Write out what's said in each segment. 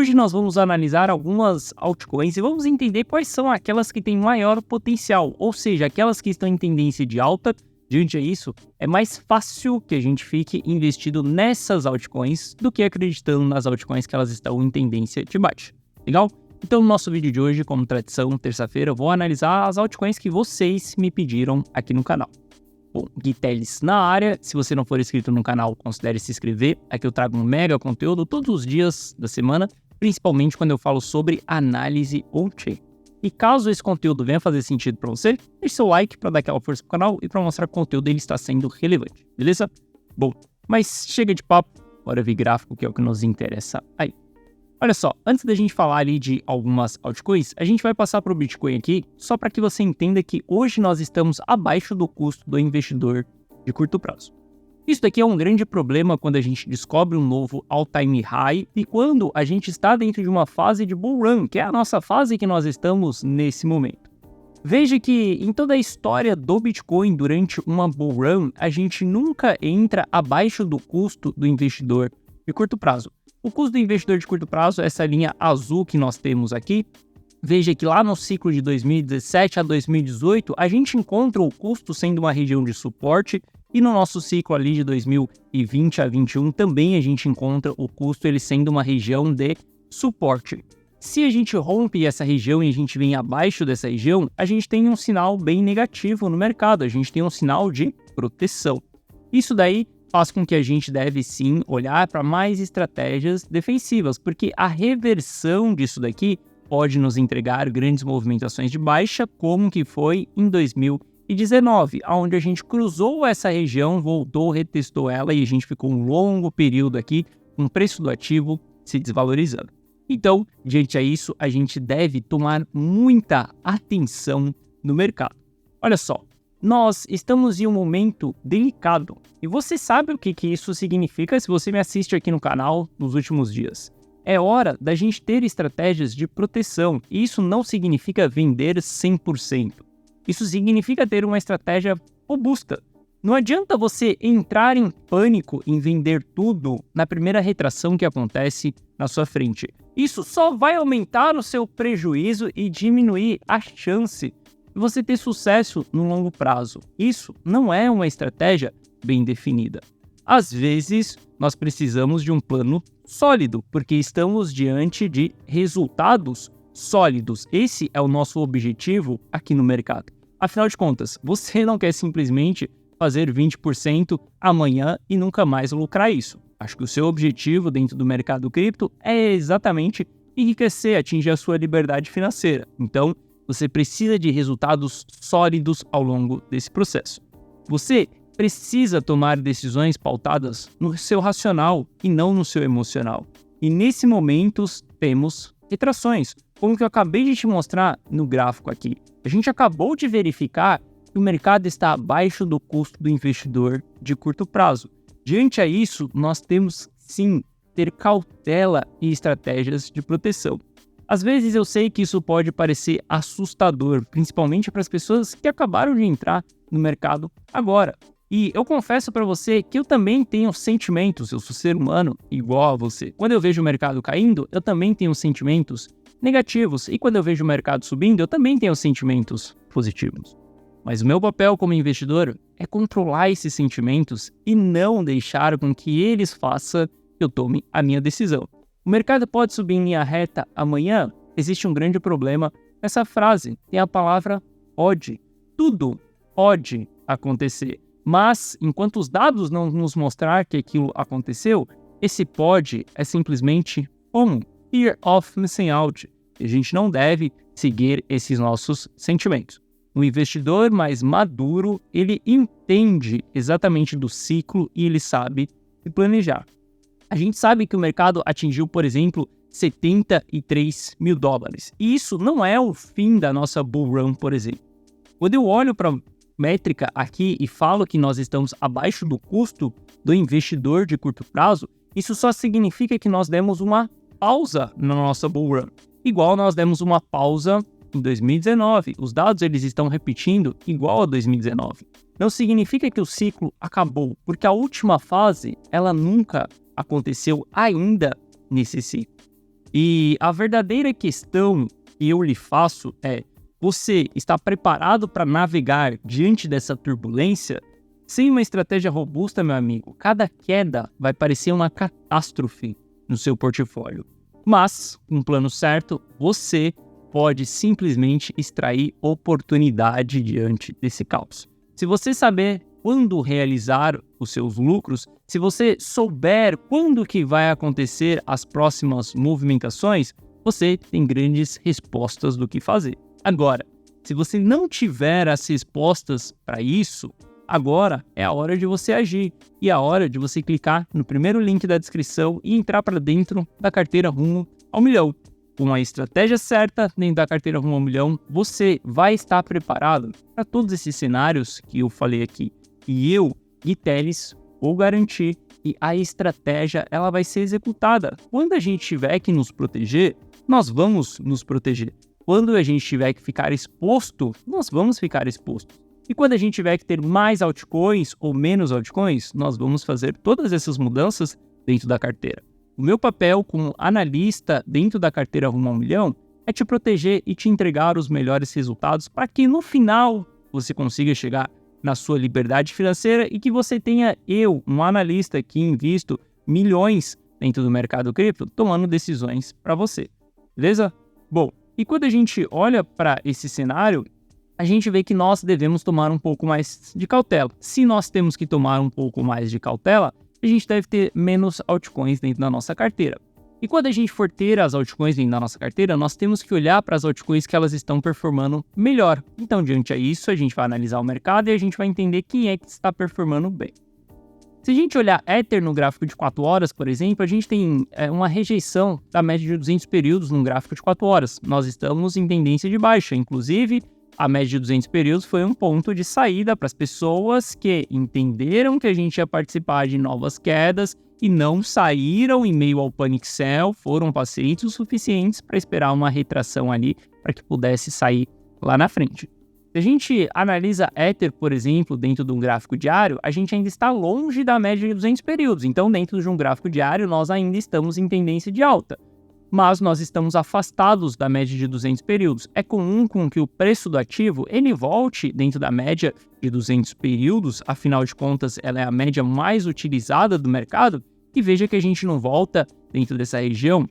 Hoje nós vamos analisar algumas altcoins e vamos entender quais são aquelas que têm maior potencial, ou seja, aquelas que estão em tendência de alta. Diante disso, é mais fácil que a gente fique investido nessas altcoins do que acreditando nas altcoins que elas estão em tendência de baixa. Legal? Então, no nosso vídeo de hoje, como tradição, terça-feira, eu vou analisar as altcoins que vocês me pediram aqui no canal. Bom, Gui Telles na área. Se você não for inscrito no canal, considere se inscrever. Aqui eu trago um mega conteúdo todos os dias da semana, principalmente quando eu falo sobre análise on-chain. E caso esse conteúdo venha fazer sentido para você, deixe seu like para dar aquela força pro canal e para mostrar que o conteúdo ele está sendo relevante, beleza? Bom, mas chega de papo, bora ver gráfico, que é o que nos interessa aí. Olha só, antes da gente falar ali de algumas altcoins, a gente vai passar para o Bitcoin aqui, só para que você entenda que hoje nós estamos abaixo do custo do investidor de curto prazo. Isso daqui é um grande problema quando a gente descobre um novo all-time high e quando a gente está dentro de uma fase de bull run, que é a nossa fase que nós estamos nesse momento. Veja que em toda a história do Bitcoin, durante uma bull run, a gente nunca entra abaixo do custo do investidor de curto prazo. O custo do investidor de curto prazo, essa linha azul que nós temos aqui, veja que lá no ciclo de 2017 a 2018, a gente encontra o custo sendo uma região de suporte e no nosso ciclo ali de 2020 a 2021 também a gente encontra o custo ele sendo uma região de suporte. Se a gente rompe essa região e a gente vem abaixo dessa região, a gente tem um sinal bem negativo no mercado, a gente tem um sinal de proteção. Isso daí faz com que a gente deve sim olhar para mais estratégias defensivas, porque a reversão disso daqui pode nos entregar grandes movimentações de baixa, como que foi em 2019, onde a gente cruzou essa região, voltou, retestou ela e a gente ficou um longo período aqui com o preço do ativo se desvalorizando. Então, diante a isso, a gente deve tomar muita atenção no mercado. Olha só, nós estamos em um momento delicado e você sabe o que isso significa se você me assiste aqui no canal nos últimos dias. É hora da gente ter estratégias de proteção e isso não significa vender 100%. Isso significa ter uma estratégia robusta. Não adianta você entrar em pânico em vender tudo na primeira retração que acontece na sua frente. Isso só vai aumentar o seu prejuízo e diminuir a chance de você ter sucesso no longo prazo. Isso não é uma estratégia bem definida. Às vezes, nós precisamos de um plano sólido, porque estamos diante de resultados sólidos. Esse é o nosso objetivo aqui no mercado. Afinal de contas, você não quer simplesmente fazer 20% amanhã e nunca mais lucrar isso. Acho que o seu objetivo dentro do mercado cripto é exatamente enriquecer, atingir a sua liberdade financeira. Então, você precisa de resultados sólidos ao longo desse processo. Você precisa tomar decisões pautadas no seu racional e não no seu emocional. E nesse momento temos retrações, como que eu acabei de te mostrar no gráfico aqui. A gente acabou de verificar que o mercado está abaixo do custo do investidor de curto prazo. Diante a isso, nós temos sim ter cautela e estratégias de proteção. Às vezes eu sei que isso pode parecer assustador, principalmente para as pessoas que acabaram de entrar no mercado agora. E eu confesso para você que eu também tenho sentimentos, eu sou ser humano igual a você. Quando eu vejo o mercado caindo, eu também tenho sentimentos negativos. E quando eu vejo o mercado subindo, eu também tenho sentimentos positivos. Mas o meu papel como investidor é controlar esses sentimentos e não deixar com que eles façam que eu tome a minha decisão. O mercado pode subir em linha reta amanhã? Existe um grande problema nessa frase. Tem a palavra pode. Tudo pode acontecer. Mas, enquanto os dados não nos mostrar que aquilo aconteceu, esse pode é simplesmente como fear of missing out. E a gente não deve seguir esses nossos sentimentos. O investidor mais maduro, ele entende exatamente do ciclo e ele sabe se planejar. A gente sabe que o mercado atingiu, por exemplo, 73 mil dólares. E isso não é o fim da nossa bull run, por exemplo. Quando eu olho para a métrica aqui e falo que nós estamos abaixo do custo do investidor de curto prazo, isso só significa que nós demos uma pausa na nossa bull run. Igual nós demos uma pausa em 2019. Os dados eles estão repetindo igual a 2019. Não significa que o ciclo acabou, porque a última fase ela nunca aconteceu ainda nesse ciclo. E a verdadeira questão que eu lhe faço é: você está preparado para navegar diante dessa turbulência? Sem uma estratégia robusta, meu amigo, cada queda vai parecer uma catástrofe no seu portfólio. Mas, com um plano certo, você pode simplesmente extrair oportunidade diante desse caos. Se você saber quando realizar os seus lucros, se você souber quando que vai acontecer as próximas movimentações, você tem grandes respostas do que fazer. Agora, se você não tiver as respostas para isso, agora é a hora de você agir e é a hora de você clicar no primeiro link da descrição e entrar para dentro da carteira Rumo ao Milhão. Com a estratégia certa dentro da carteira Rumo ao Milhão, você vai estar preparado para todos esses cenários que eu falei aqui. E eu, Gui Teles, vou garantir que a estratégia ela vai ser executada. Quando a gente tiver que nos proteger, nós vamos nos proteger. Quando a gente tiver que ficar exposto, nós vamos ficar expostos. E quando a gente tiver que ter mais altcoins ou menos altcoins, nós vamos fazer todas essas mudanças dentro da carteira. O meu papel como analista dentro da carteira Rumo ao Milhão é te proteger e te entregar os melhores resultados para que no final você consiga chegar na sua liberdade financeira e que você tenha um analista que invisto milhões dentro do mercado cripto, tomando decisões para você. Beleza? Bom, e quando a gente olha para esse cenário, a gente vê que nós devemos tomar um pouco mais de cautela. Se nós temos que tomar um pouco mais de cautela, a gente deve ter menos altcoins dentro da nossa carteira. E quando a gente for ter as altcoins dentro da nossa carteira, nós temos que olhar para as altcoins que elas estão performando melhor. Então, diante disso, a gente vai analisar o mercado e a gente vai entender quem é que está performando bem. Se a gente olhar Ether no gráfico de 4 horas, por exemplo, a gente tem uma rejeição da média de 200 períodos no gráfico de 4 horas. Nós estamos em tendência de baixa, inclusive a média de 200 períodos foi um ponto de saída para as pessoas que entenderam que a gente ia participar de novas quedas e não saíram em meio ao panic sell, foram pacientes o suficientes para esperar uma retração ali para que pudesse sair lá na frente. Se a gente analisa Ether, por exemplo, dentro de um gráfico diário, a gente ainda está longe da média de 200 períodos. Então, dentro de um gráfico diário, nós ainda estamos em tendência de alta. Mas nós estamos afastados da média de 200 períodos. É comum com que o preço do ativo ele volte dentro da média de 200 períodos, afinal de contas, ela é a média mais utilizada do mercado, e veja que a gente não volta dentro dessa região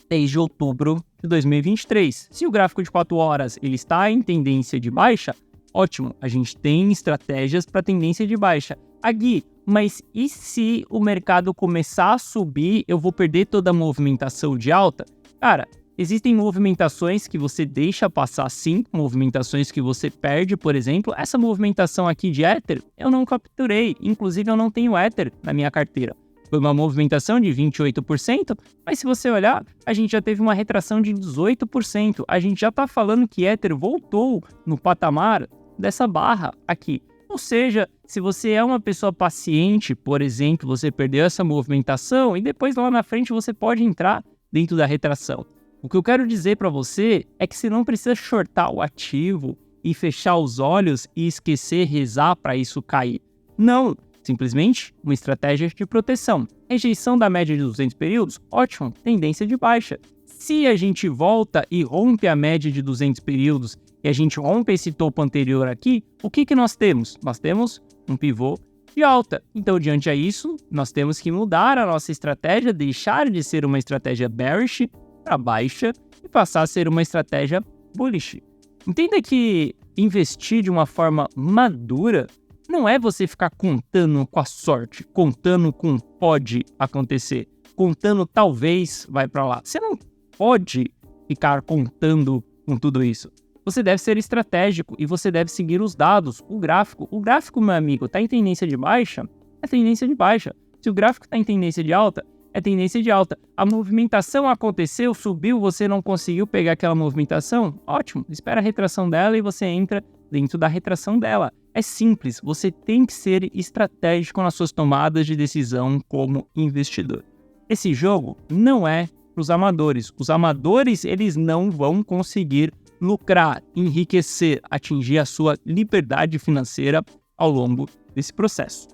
desde outubro de 2023. Se o gráfico de 4 horas ele está em tendência de baixa, ótimo, a gente tem estratégias para tendência de baixa. Gui, mas e se o mercado começar a subir, eu vou perder toda a movimentação de alta? Cara, existem movimentações que você deixa passar sim, movimentações que você perde, por exemplo. Essa movimentação aqui de Ether, eu não capturei, inclusive eu não tenho Ether na minha carteira. Foi uma movimentação de 28%, mas se você olhar, a gente já teve uma retração de 18%. A gente já está falando que Ether voltou no patamar dessa barra aqui. Ou seja, se você é uma pessoa paciente, por exemplo, você perdeu essa movimentação e depois lá na frente você pode entrar dentro da retração. O que eu quero dizer para você é que você não precisa shortar o ativo e fechar os olhos e esquecer rezar para isso cair. Não, simplesmente uma estratégia de proteção. Rejeição da média de 200 períodos, ótimo, tendência de baixa. Se a gente volta e rompe a média de 200 períodos e a gente rompe esse topo anterior aqui, o que nós temos? Nós temos um pivô de alta. Então, diante a isso, nós temos que mudar a nossa estratégia, deixar de ser uma estratégia bearish para baixa e passar a ser uma estratégia bullish. Entenda que investir de uma forma madura não é você ficar contando com a sorte, contando com pode acontecer, contando talvez vai para lá. Você não pode ficar contando com tudo isso. Você deve ser estratégico e você deve seguir os dados, o gráfico. O gráfico, meu amigo, está em tendência de baixa? É tendência de baixa. Se o gráfico está em tendência de alta, é tendência de alta. A movimentação aconteceu, subiu, você não conseguiu pegar aquela movimentação? Ótimo, espera a retração dela e você entra dentro da retração dela. É simples, você tem que ser estratégico nas suas tomadas de decisão como investidor. Esse jogo não é para os amadores. Os amadores, eles não vão conseguir lucrar, enriquecer, atingir a sua liberdade financeira ao longo desse processo.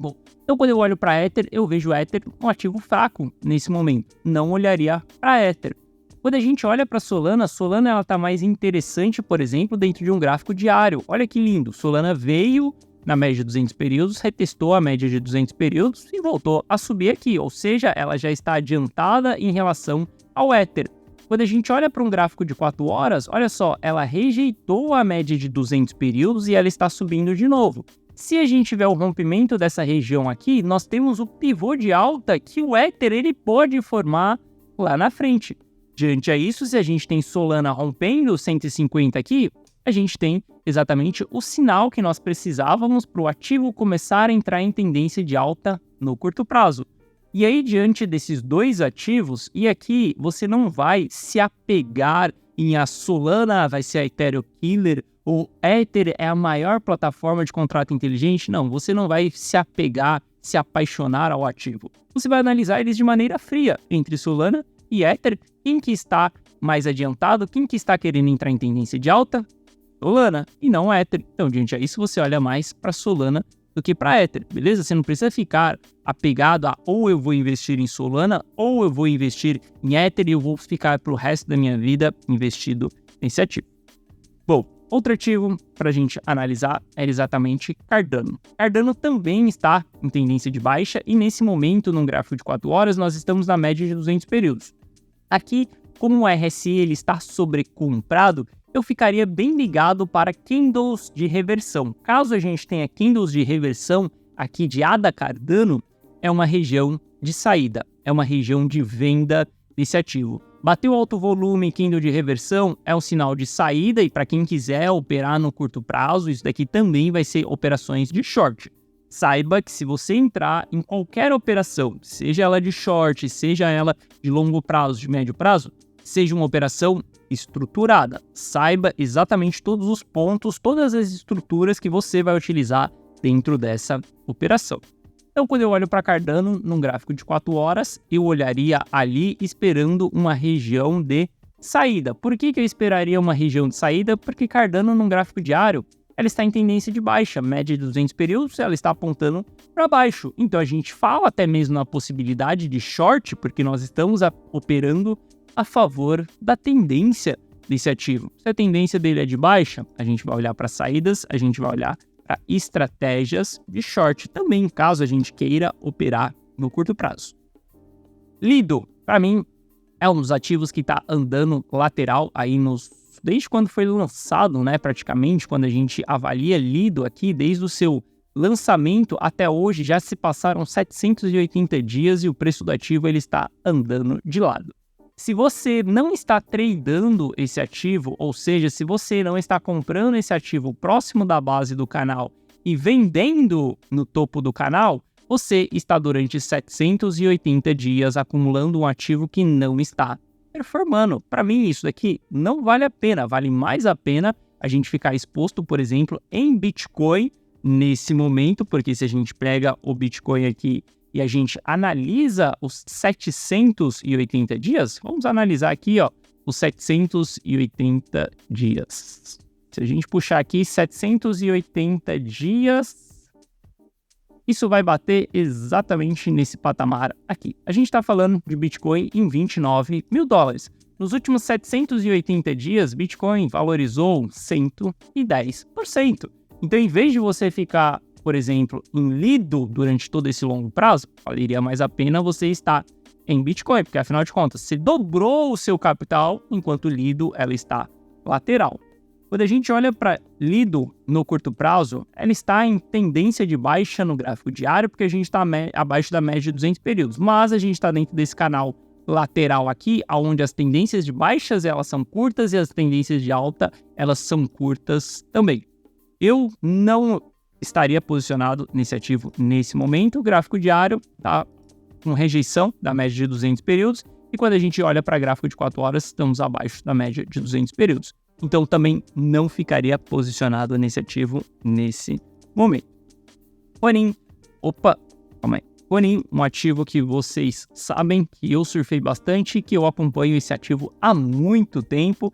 Bom, Então, quando eu olho para Ether, eu vejo Ether um ativo fraco nesse momento. Não olharia para Ether. Quando a gente olha para Solana, Solana ela está mais interessante, por exemplo, dentro de um gráfico diário. Olha que lindo, Solana veio na média de 200 períodos, retestou a média de 200 períodos e voltou a subir aqui, ou seja, ela já está adiantada em relação ao Ether. Quando a gente olha para um gráfico de 4 horas, olha só, ela rejeitou a média de 200 períodos e ela está subindo de novo. Se a gente tiver o rompimento dessa região aqui, nós temos o pivô de alta que o Ether ele pode formar lá na frente. Diante a isso, se a gente tem Solana rompendo 150 aqui, a gente tem exatamente o sinal que nós precisávamos para o ativo começar a entrar em tendência de alta no curto prazo. E aí, diante desses dois ativos, e aqui você não vai se apegar em a Solana vai ser a Ethereum Killer, ou Ether é a maior plataforma de contrato inteligente. Não, você não vai se apegar, se apaixonar ao ativo. Você vai analisar eles de maneira fria entre Solana e Ether. Quem que está mais adiantado, quem que está querendo entrar em tendência de alta? Solana, e não Ether. Então, diante a isso, você olha mais para Solana do que para Ether, beleza? Você não precisa ficar apegado a ou eu vou investir em Solana ou eu vou investir em Ether e eu vou ficar para o resto da minha vida investido nesse ativo. Bom, outro ativo para a gente analisar é exatamente Cardano. Cardano também está em tendência de baixa e nesse momento, num gráfico de 4 horas, nós estamos na média de 200 períodos. Aqui, como o RSI ele está sobrecomprado, eu ficaria bem ligado para candles de reversão. Caso a gente tenha candles de reversão aqui de ADA Cardano, é uma região de saída, é uma região de venda desse ativo. Bateu alto volume, candle de reversão, é um sinal de saída e para quem quiser operar no curto prazo, isso daqui também vai ser operações de short. Saiba que se você entrar em qualquer operação, seja ela de short, seja ela de longo prazo, de médio prazo, seja uma operação estruturada. Saiba exatamente todos os pontos, todas as estruturas que você vai utilizar dentro dessa operação. Então, quando eu olho para Cardano num gráfico de 4 horas, eu olharia ali esperando uma região de saída. Por que eu esperaria uma região de saída? Porque Cardano num gráfico diário, ela está em tendência de baixa, média de 200 períodos, ela está apontando para baixo. Então, a gente fala até mesmo na possibilidade de short, porque nós estamos operando a favor da tendência desse ativo. Se a tendência dele é de baixa, a gente vai olhar para saídas, a gente vai olhar para estratégias de short também, caso a gente queira operar no curto prazo. Lido, para mim, é um dos ativos que está andando lateral aí desde quando foi lançado, né? Praticamente, quando a gente avalia Lido aqui, desde o seu lançamento até hoje, já se passaram 780 dias e o preço do ativo ele está andando de lado. Se você não está tradando esse ativo, ou seja, se você não está comprando esse ativo próximo da base do canal e vendendo no topo do canal, você está durante 780 dias acumulando um ativo que não está performando. Para mim, isso daqui não vale a pena. Vale mais a pena a gente ficar exposto, por exemplo, em Bitcoin nesse momento, porque se a gente pega o Bitcoin aqui e a gente analisa os 780 dias, vamos analisar aqui, ó, os 780 dias. Se a gente puxar aqui 780 dias, isso vai bater exatamente nesse patamar aqui. A gente está falando de Bitcoin em 29 mil dólares. Nos últimos 780 dias, Bitcoin valorizou 110%. Então, em vez de você ficar, por exemplo, em Lido durante todo esse longo prazo, valeria mais a pena você estar em Bitcoin, porque afinal de contas, você dobrou o seu capital, enquanto Lido ela está lateral. Quando a gente olha para Lido no curto prazo, ela está em tendência de baixa no gráfico diário, porque a gente está abaixo da média de 200 períodos, mas a gente está dentro desse canal lateral aqui, onde as tendências de baixas elas são curtas e as tendências de alta elas são curtas também. Eu não estaria posicionado nesse ativo nesse momento. O gráfico diário está com rejeição da média de 200 períodos e quando a gente olha para gráfico de 4 horas, estamos abaixo da média de 200 períodos. Então, também não ficaria posicionado nesse ativo nesse momento. Ronin, Ronin, um ativo que vocês sabem que eu surfei bastante, que eu acompanho esse ativo há muito tempo.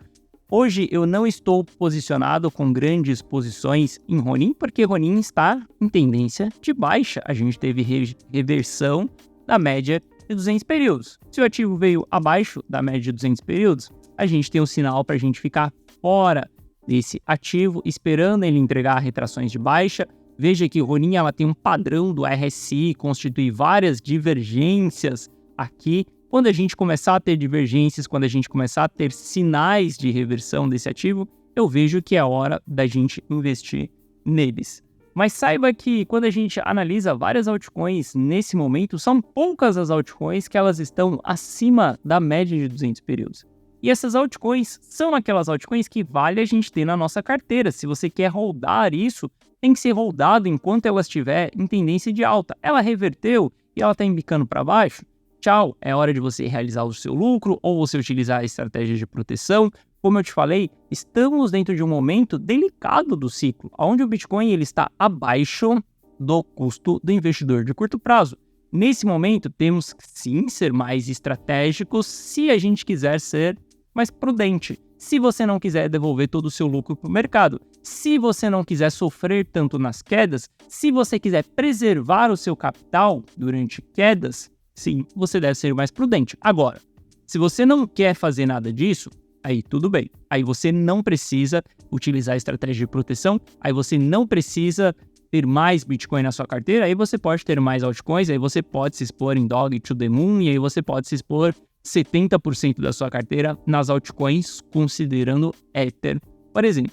Hoje eu não estou posicionado com grandes posições em Ronin, porque Ronin está em tendência de baixa. A gente teve reversão da média de 200 períodos. Se o ativo veio abaixo da média de 200 períodos, a gente tem um sinal para a gente ficar fora desse ativo, esperando ele entregar retrações de baixa. Veja que Ronin ela tem um padrão do RSI, constitui várias divergências aqui. Quando a gente começar a ter divergências, quando a gente começar a ter sinais de reversão desse ativo, eu vejo que é hora da gente investir neles. Mas saiba que quando a gente analisa várias altcoins nesse momento, são poucas as altcoins que elas estão acima da média de 200 períodos. E essas altcoins são aquelas altcoins que vale a gente ter na nossa carteira. Se você quer holdar isso, tem que ser holdado enquanto ela estiver em tendência de alta. Ela reverteu e ela está embicando para baixo. Tchau, é hora de você realizar o seu lucro ou você utilizar estratégias de proteção. Como eu te falei, estamos dentro de um momento delicado do ciclo, onde o Bitcoin ele está abaixo do custo do investidor de curto prazo. Nesse momento, temos que sim ser mais estratégicos se a gente quiser ser mais prudente. Se você não quiser devolver todo o seu lucro para o mercado, se você não quiser sofrer tanto nas quedas, se você quiser preservar o seu capital durante quedas, sim, você deve ser mais prudente. Agora, se você não quer fazer nada disso, aí tudo bem. Aí você não precisa utilizar estratégia de proteção, aí você não precisa ter mais Bitcoin na sua carteira, aí você pode ter mais altcoins, aí você pode se expor em Dog to the Moon, e aí você pode se expor 70% da sua carteira nas altcoins, considerando Ether. Por exemplo,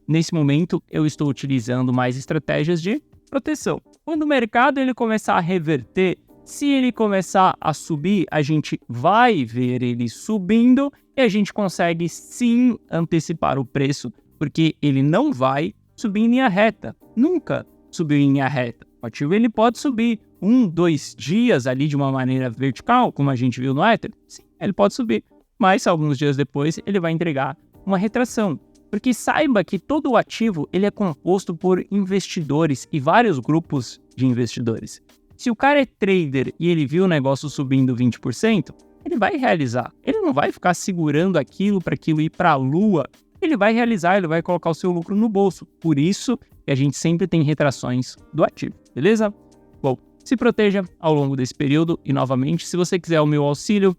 nesse momento, eu estou utilizando mais estratégias de proteção. Quando o mercado ele começar a reverter, se ele começar a subir, a gente vai ver ele subindo e a gente consegue sim antecipar o preço, porque ele não vai subir em linha reta. Nunca subiu em linha reta. O ativo ele pode subir 1-2 dias ali de uma maneira vertical, como a gente viu no Ether. Sim, ele pode subir, mas alguns dias depois ele vai entregar uma retração. Porque saiba que todo o ativo ele é composto por investidores e vários grupos de investidores. Se o cara é trader e ele viu o negócio subindo 20%, ele vai realizar. Ele não vai ficar segurando aquilo para aquilo ir para a lua. Ele vai realizar, ele vai colocar o seu lucro no bolso. Por isso que a gente sempre tem retrações do ativo, beleza? Bom, se proteja ao longo desse período e, novamente, se você quiser o meu auxílio,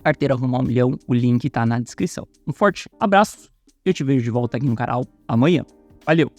Carteira Rumo ao Milhão, o link está na descrição. Um forte abraço e eu te vejo de volta aqui no canal amanhã. Valeu!